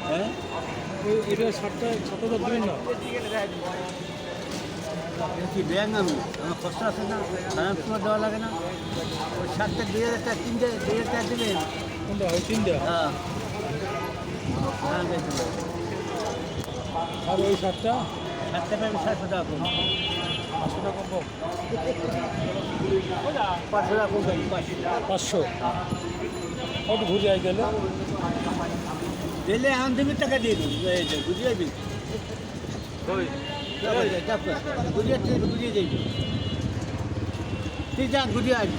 হ্যাঁ এটা 7,000 দিবেন না? কি ব্যাংক আমি আমার কষ্ট আছে না, ফাইন্যান্স তোমার দেওয়া লাগে না? ওই 7টা 2,000 টাকা 2,000 টাকা দেবেন। কোনটা ওই 3টা? হ্যাঁ আর ওই 7টা 7টা পাবেন 700 টাকা কম, 500 টাকা কম। 500 টাকা কম পাবেন, 500 কত ঘুরে আই গেলে? দিলে এখন তুমি টাকা দিয়ে দিন, বুঝিয়ে দিন বুঝিয়ে বুঝিয়ে দিই। ঠিক যান বুঝিয়ে আন,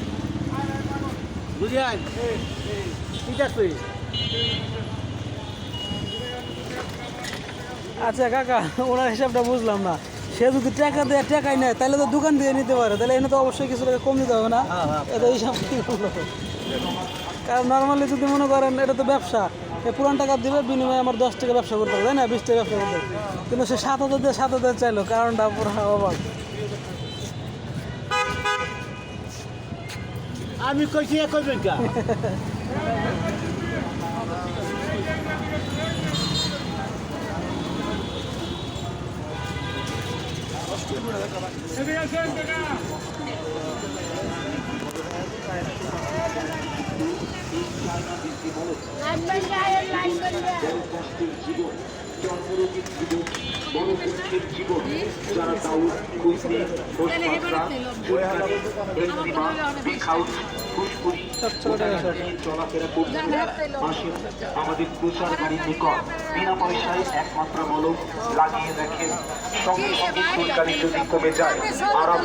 বুঝিয়ে আন, ঠিক আছে। আচ্ছা কাকা, ওনার হিসাবটা বুঝলাম না। সে যদি টাকা দেয় টাকাই নেয় তাহলে তো দোকান দিয়ে নিতে পারে, তাহলে এনে তো অবশ্যই কিছু টাকা কম দিতে হবে না? এটা হিসাব কি করলো? কারণ নর্মালি যদি মনে করেন এটা তো ব্যবসা, এই পুরান টাকা দিবে বিনিময়ে আমার 10 টাকা ব্যবসা করতে হবে, তাই না? 20 টাকা ব্যবসা করতে হবে। কিন্তু সে 7,000 দিয়ে 7,000 চাইলো, কারণটা পুরো অবাক। আমি কইছি করবেন কা যারা দাউদ কুইতি চলাফেরা করছে আমাদের প্রচার গাড়ির নিকট বিনা পয়সায় একমাত্র মলম লাগিয়ে দেখেন, সঙ্গে সঙ্গে ফুলকারি যদি কমে যায় আরাম